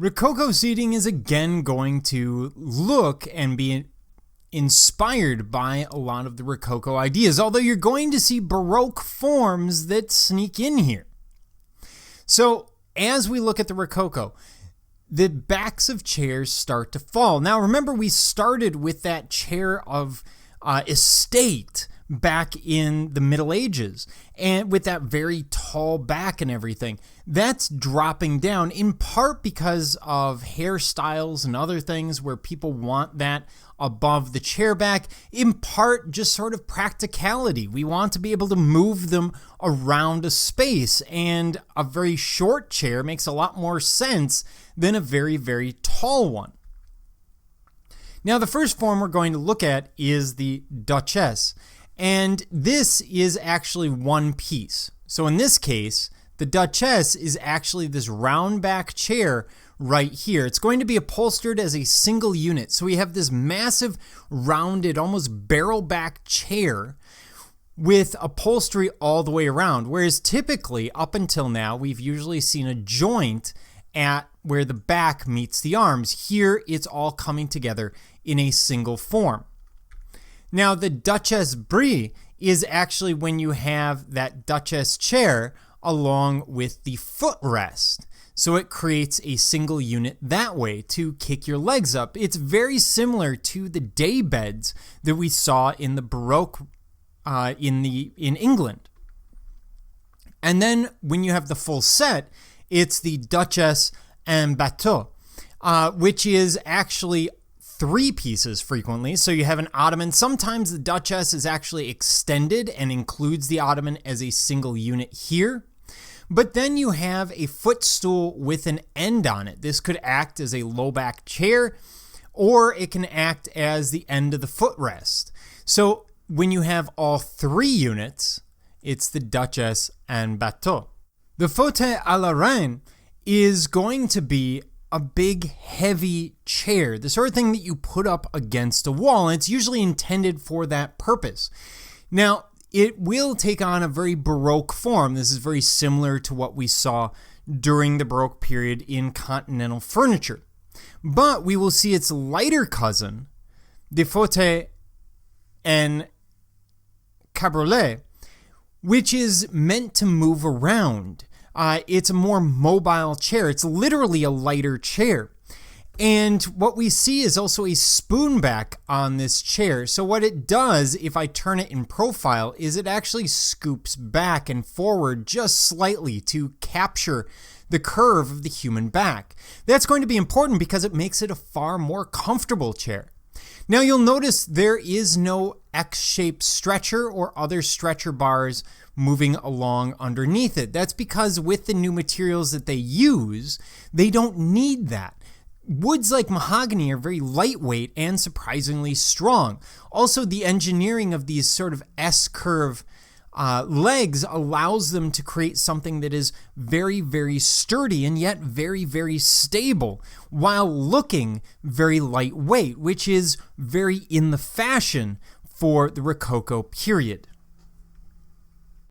Rococo seating is again going to look and be inspired by a lot of the Rococo ideas, although you're going to see Baroque forms that sneak in here. So as we look at the Rococo, the backs of chairs start to fall. Now remember, we started with that chair of estate back in the Middle Ages, and with that very tall back and everything. That's dropping down in part because of hairstyles and other things where people want that above the chair back, in part just sort of practicality. We want to be able to move them around a space, and a very short chair makes a lot more sense than a very, very tall one. Now the first form we're going to look at is the Duchesse. And this is actually one piece. So in this case, the Duchesse is actually this round back chair right here. It's going to be upholstered as a single unit. So we have this massive rounded, almost barrel back chair with upholstery all the way around. Whereas typically up until now, we've usually seen a joint at where the back meets the arms. Here it's all coming together in a single form. Now, the Duchesse Brisee is actually when you have that Duchesse chair along with the footrest. So it creates a single unit that way to kick your legs up. It's very similar to the day beds that we saw in the Baroque in England. And then when you have the full set, it's the Duchesse and Bateau, which is actually three pieces frequently. So you have an ottoman. Sometimes the Duchesse is actually extended and includes the ottoman as a single unit here. But then you have a footstool with an end on it. This could act as a low back chair, or it can act as the end of the footrest. So when you have all three units, it's the Duchesse and Bateau. The Fauteuil à la Reine is going to be a big, heavy chair, the sort of thing that you put up against a wall, and it's usually intended for that purpose. Now, it will take on a very Baroque form. This is very similar to what we saw during the Baroque period in continental furniture. But we will see its lighter cousin, the Fauteuil and Cabriolet, which is meant to move around. It's a more mobile chair. It's literally a lighter chair. And what we see is also a spoon back on this chair. So what it does, if I turn it in profile, is it actually scoops back and forward just slightly to capture the curve of the human back. That's going to be important because it makes it a far more comfortable chair. Now you'll notice there is no X-shaped stretcher or other stretcher bars moving along underneath it. That's because with the new materials that they use, they don't need that. Woods like mahogany are very lightweight and surprisingly strong. Also, the engineering of these sort of S-curve legs allows them to create something that is very, very sturdy and yet very, very stable while looking very lightweight, which is very in the fashion for the Rococo period.